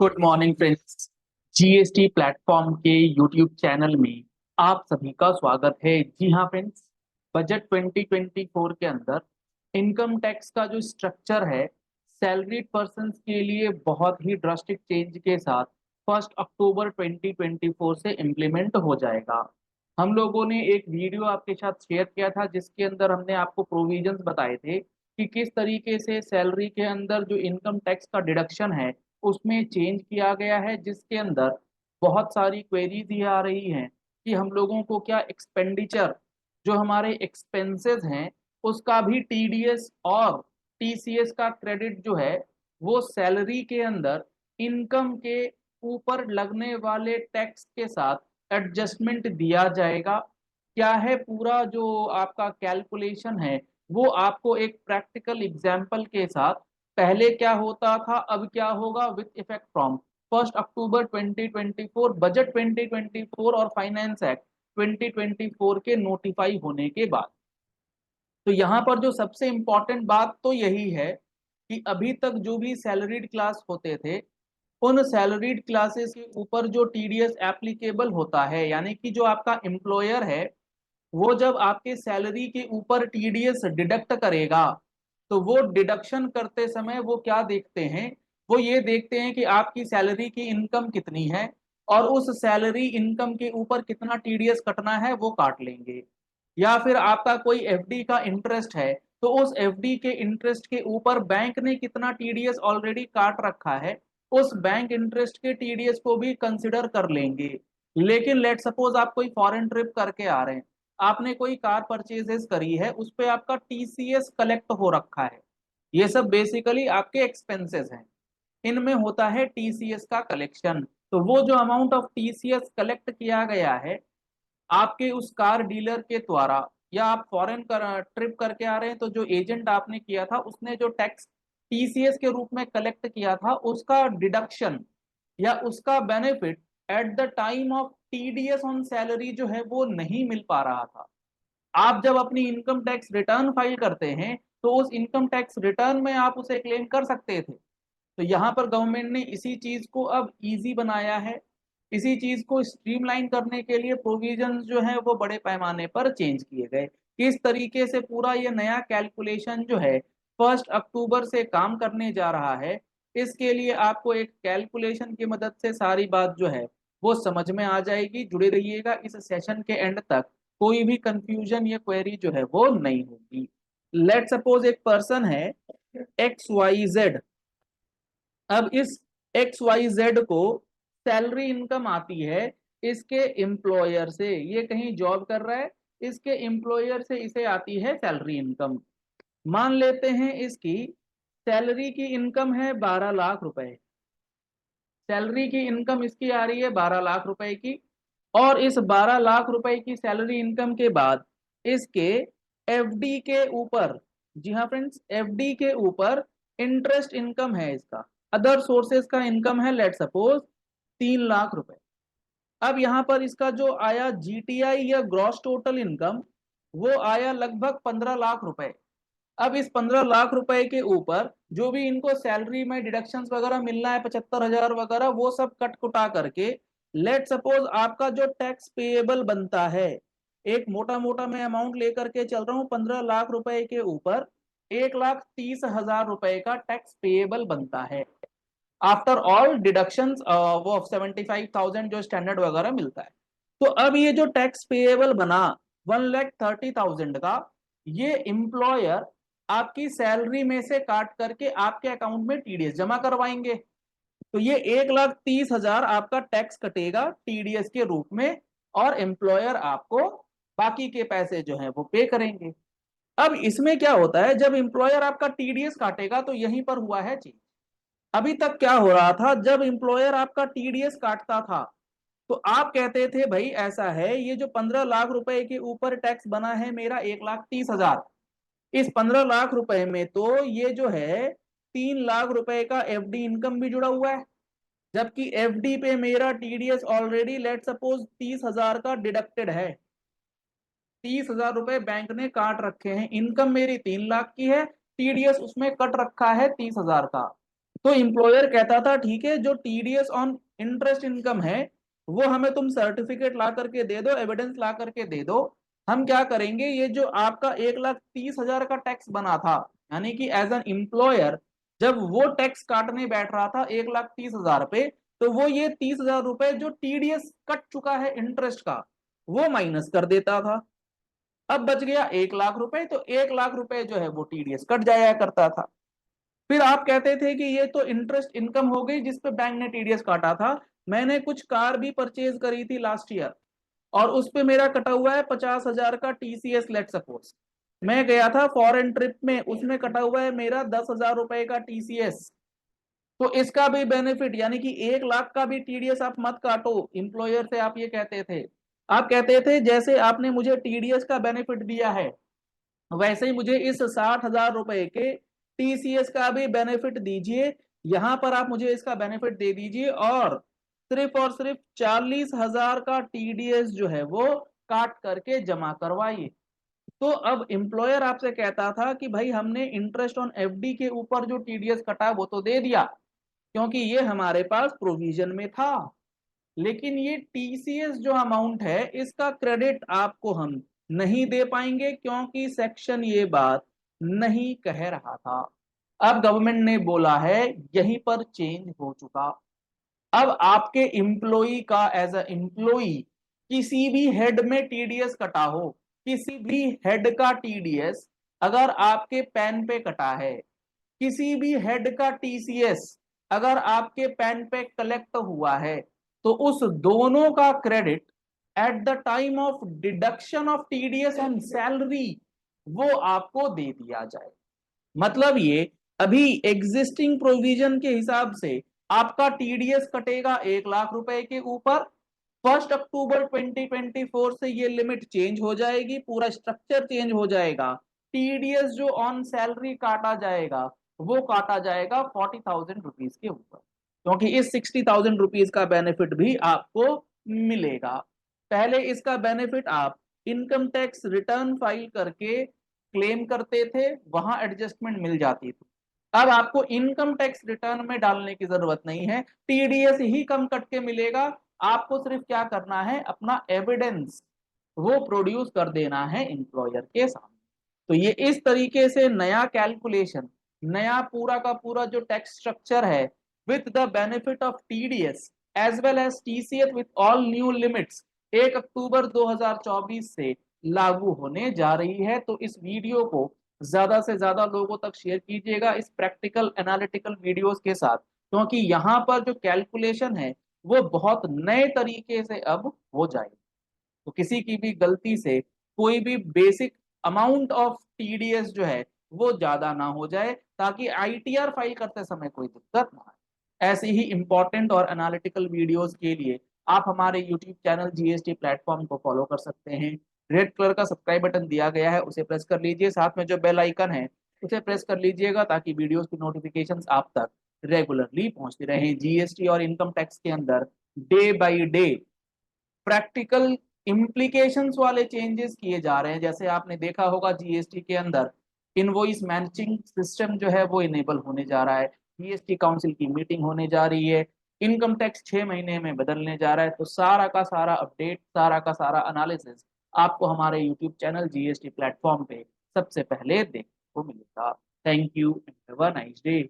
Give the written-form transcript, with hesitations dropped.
Good morning friends. GST platform के YouTube channel में आप सभी का स्वागत है। जी हाँ फ्रेंड्स, बजट 2024 के अंदर इनकम टैक्स का जो स्ट्रक्चर है सैलरीड पर्संस के लिए बहुत ही ड्रास्टिक चेंज के साथ 1 अक्टूबर 2024 से इम्प्लीमेंट हो जाएगा। हम लोगों ने एक वीडियो आपके साथ शेयर किया था जिसके अंदर हमने आपको प्रोविजंस बताए थे कि किस तरीके से सैलरी के अंदर जो इनकम टैक्स का डिडक्शन है उसमें चेंज किया गया है, जिसके अंदर बहुत सारी क्वेरीज ये आ रही हैं कि हम लोगों को क्या एक्सपेंडिचर जो हमारे एक्सपेंसेस हैं उसका भी टीडीएस और टीसीएस का क्रेडिट जो है वो सैलरी के अंदर इनकम के ऊपर लगने वाले टैक्स के साथ एडजस्टमेंट दिया जाएगा। क्या है पूरा जो आपका कैलकुलेशन है वो आपको एक प्रैक्टिकल एग्जाम्पल के साथ पहले क्या होता था अब क्या होगा with effect from 1 October 2024, budget 2024 और फाइनेंस एक्ट 2024 के नोटिफाई होने के बाद। तो यहाँ पर जो सबसे इम्पोर्टेंट बात तो यही है कि अभी तक जो भी सैलरीड क्लास होते थे उन सैलरीड क्लासेस के ऊपर जो टीडीएस एप्लीकेबल होता है, यानी कि जो आपका एम्प्लॉयर है वो जब आपके सैलरी के ऊपर टीडीएस डिडक्ट करेगा तो वो डिडक्शन करते समय वो क्या देखते हैं, वो ये देखते हैं कि आपकी सैलरी की इनकम कितनी है और उस सैलरी इनकम के ऊपर कितना टीडीएस कटना है वो काट लेंगे। या फिर आपका कोई एफडी का इंटरेस्ट है तो उस एफडी के इंटरेस्ट के ऊपर बैंक ने कितना टीडीएस ऑलरेडी काट रखा है उस बैंक इंटरेस्ट के टीडीएस को भी कंसिडर कर लेंगे। लेकिन लेट सपोज आप कोई फॉरेन ट्रिप करके आ रहे हैं, आपने कोई कार परचेजेस करी है उस पे आपका टीसीएस कलेक्ट हो रखा है, ये सब बेसिकली आपके एक्सपेंसेस हैं, इनमें होता है टीसीएस का कलेक्शन। तो वो जो अमाउंट ऑफ टीसीएस कलेक्ट किया गया है आपके उस कार डीलर के द्वारा, या आप फॉरेन ट्रिप करके आ रहे हैं तो जो एजेंट आपने किया था उसने जो टैक्स टीसीएस के रूप में कलेक्ट किया था उसका डिडक्शन या उसका benefit at the time of TDS on salary जो है वो नहीं मिल पा रहा था। आप जब अपनी इनकम टैक्स रिटर्न फाइल करते हैं तो उस इनकम टैक्स रिटर्न में आप उसे क्लेम कर सकते थे। तो यहाँ पर गवर्नमेंट ने इसी चीज को अब इजी बनाया है। इसी चीज को स्ट्रीमलाइन करने के लिए प्रोविजंस जो है वो बड़े पैमाने पर चेंज किए गए। किस तरीके से पूरा ये नया कैलकुलेशन जो है 1 अक्टूबर से काम करने जा रहा है, इसके लिए आपको एक कैलकुलेशन की मदद से सारी बात जो है वो समझ में आ जाएगी। जुड़े रहिएगा इस सेशन के एंड तक, कोई भी कंफ्यूजन या क्वेरी जो है वो नहीं होगी। लेट सपोज एक पर्सन है XYZ। अब इस XYZ को सैलरी इनकम आती है इसके एम्प्लॉयर से, ये कहीं जॉब कर रहा है, इसके एम्प्लॉयर से इसे आती है सैलरी इनकम। मान लेते हैं इसकी सैलरी की इनकम है 12 लाख रुपए, सैलरी की इनकम इसकी आ रही है 12 लाख रुपए की। और इस 12 लाख रुपए की सैलरी इनकम के बाद इसके एफडी के ऊपर, जी हाँ फ्रेंड्स, एफडी के ऊपर इंटरेस्ट इनकम है इसका, अदर सोर्सेज का इनकम है लेट सपोज 3 लाख रुपए। अब यहाँ पर इसका जो आया जीटीआई या ग्रॉस टोटल इनकम वो आया लगभग 15 लाख रुपए। अब इस 15 लाख रुपए के ऊपर जो भी इनको सैलरी में डिडक्शंस वगैरह मिलना है 75,000 वगैरह वो सब कट कुटा करके लेट सपोज आपका जो टैक्स पेएबल बनता है, एक मोटा मोटा मैं अमाउंट लेकर के चल रहा हूँ, 15 लाख रुपए के ऊपर 1,30,000 रुपए का टैक्स पेएबल बनता है आफ्टर ऑल डिडक्शंस, वो 75,000 जो स्टैंडर्ड वगैरह मिलता है। तो अब ये जो टैक्स पेएबल बना 1,30,000 का, ये एम्प्लॉयर आपकी सैलरी में से काट करके आपके अकाउंट में टीडीएस जमा करवाएंगे। तो ये 1,30,000 आपका टैक्स कटेगा टीडीएस के रूप में और एम्प्लॉयर आपको बाकी के पैसे जो है वो पे करेंगे। अब इसमें क्या होता है, जब एम्प्लॉयर आपका टीडीएस काटेगा तो यहीं पर हुआ है चीज। अभी तक क्या हो रहा था, जब एम्प्लॉयर आपका टीडीएस काटता था तो आप कहते थे भाई ऐसा है ये जो 15 लाख रुपए के ऊपर टैक्स बना है मेरा 1,30,000, इस 15 लाख रुपए में तो ये जो है 3 लाख रुपए का एफडी इनकम भी जुड़ा हुआ है, जबकि एफडी पे मेरा टीडीएस ऑलरेडी लेट सपोज 30,000 का डिडक्टेड है। 30,000 रुपए बैंक ने काट रखे हैं, इनकम मेरी 3 लाख की है, टीडीएस उसमें कट रखा है 30,000 का। तो एम्प्लॉयर कहता था ठीक है, जो टीडीएस ऑन इंटरेस्ट इनकम है वो हमें तुम सर्टिफिकेट ला करके दे दो, एविडेंस ला करके दे दो। हम क्या करेंगे, ये जो आपका 1,30,000 का टैक्स बना था, यानी कि एज एन एम्प्लॉयर जब वो टैक्स काटने बैठ रहा था 1,30,000 पे, तो वो ये 30,000 रुपए जो टीडीएस कट चुका है इंटरेस्ट का वो माइनस कर देता था। अब बच गया 1,00,000 रुपए, तो 1,00,000 रुपए जो है वो टीडीएस कट जाया करता था। फिर आप कहते थे कि ये तो इंटरेस्ट इनकम हो गई जिसपे बैंक ने टीडीएस काटा था। मैंने कुछ कार भी परचेज करी थी लास्ट ईयर और उस पे मेरा कटा हुआ है 50,000 का टीसीएस, लेट सपोज। मैं गया था फॉरेन ट्रिप में, उसमें कटा हुआ है मेरा 10,000 रुपए का टीसीएस। तो इसका भी बेनिफिट, यानी कि 1,00,000 का भी टीडीएस आप मत काटो। इंप्लॉयर से आप ये कहते थे, आप कहते थे जैसे आपने मुझे टीडीएस का बेनिफिट दिया है वैसे ही मुझे इस 60,000 रुपए के टीसीएस का भी बेनिफिट दीजिए। यहां पर आप मुझे इसका बेनिफिट दे दीजिए और सिर्फ 40,000 का टीडीएस जो है वो काट करके जमा करवाइए। तो अब एम्प्लॉयर आपसे कहता था कि भाई हमने इंटरेस्ट ऑन एफडी के ऊपर जो टीडीएस कटा वो तो दे दिया क्योंकि ये हमारे पास प्रोविजन में था, लेकिन ये टीसीएस जो अमाउंट है इसका क्रेडिट आपको हम नहीं दे पाएंगे क्योंकि सेक्शन ये बात नहीं कह रहा था। अब गवर्नमेंट ने बोला है, यहीं पर चेंज हो चुका। अब आपके एम्प्लॉई का एज अ एम्प्लॉई किसी भी हेड में टीडीएस कटा हो, किसी भी हेड का टीडीएस अगर आपके पैन पे कटा है, किसी भी हेड का टीसीएस अगर आपके पैन पे कलेक्ट हुआ है, तो उस दोनों का credit at the time of deduction of TDS and salary वो आपको दे दिया जाए। मतलब ये अभी एग्जिस्टिंग प्रोविजन के हिसाब से आपका टीडीएस कटेगा 1,00,000 रुपए के ऊपर। 1 अक्टूबर 2024 से ये लिमिट चेंज हो जाएगी, पूरा स्ट्रक्चर चेंज हो जाएगा। टीडीएस जो ऑन सैलरी काटा जाएगा वो काटा जाएगा 40,000 रुपीज के ऊपर, क्योंकि इस 60,000 रुपीज का बेनिफिट भी आपको मिलेगा। पहले इसका बेनिफिट आप इनकम टैक्स रिटर्न फाइल करके क्लेम करते थे, वहां एडजस्टमेंट मिल जाती थी। अब आपको इनकम टैक्स रिटर्न में डालने की जरूरत नहीं है, टीडीएस ही कम कट के मिलेगा। आपको सिर्फ क्या करना है, अपना एविडेंस वो प्रोड्यूस कर देना है एम्प्लॉयर के सामने। तो ये इस तरीके से नया कैलकुलेशन, नया पूरा का पूरा जो टैक्स स्ट्रक्चर है with the benefit of TDS as well as TCS with all new limits 1 October 2024 से लागू होने जा रही है। तो इस वीडियो को ज्यादा से ज्यादा लोगों तक शेयर कीजिएगा इस प्रैक्टिकल एनालिटिकल वीडियोस के साथ, क्योंकि यहाँ पर जो कैलकुलेशन है वो बहुत नए तरीके से अब हो जाएगी। तो किसी की भी गलती से कोई भी बेसिक अमाउंट ऑफ टीडीएस जो है वो ज्यादा ना हो जाए, ताकि आईटीआर फाइल करते समय कोई दिक्कत ना आए। ऐसे ही इंपॉर्टेंट और एनालिटिकल वीडियोस के लिए आप हमारे यूट्यूब चैनल जीएसटी प्लेटफॉर्म को फॉलो कर सकते हैं। रेड कलर का सब्सक्राइब बटन दिया गया है, उसे प्रेस कर लीजिए, साथ में जो बेल आइकन है उसे प्रेस कर लीजिएगा ताकि वीडियोस की नोटिफिकेशंस आप तक रेगुलरली पहुंचती रहे। जीएसटी और इनकम टैक्स के अंदर day by day practical implications वाले चेंजेस किए जा रहे हैं। जैसे आपने देखा होगा जीएसटी के अंदर इनवॉइस मैचिंग सिस्टम जो है वो इनेबल होने जा रहा है, जीएसटी काउंसिल की मीटिंग होने जा रही है, इनकम टैक्स 6 महीने में बदलने जा रहा है। तो सारा का सारा अपडेट, सारा का सारा एनालिसिस आपको हमारे यूट्यूब चैनल जीएसटी प्लेटफॉर्म पे सबसे पहले देखने को मिलेगा। Thank you and have a nice day.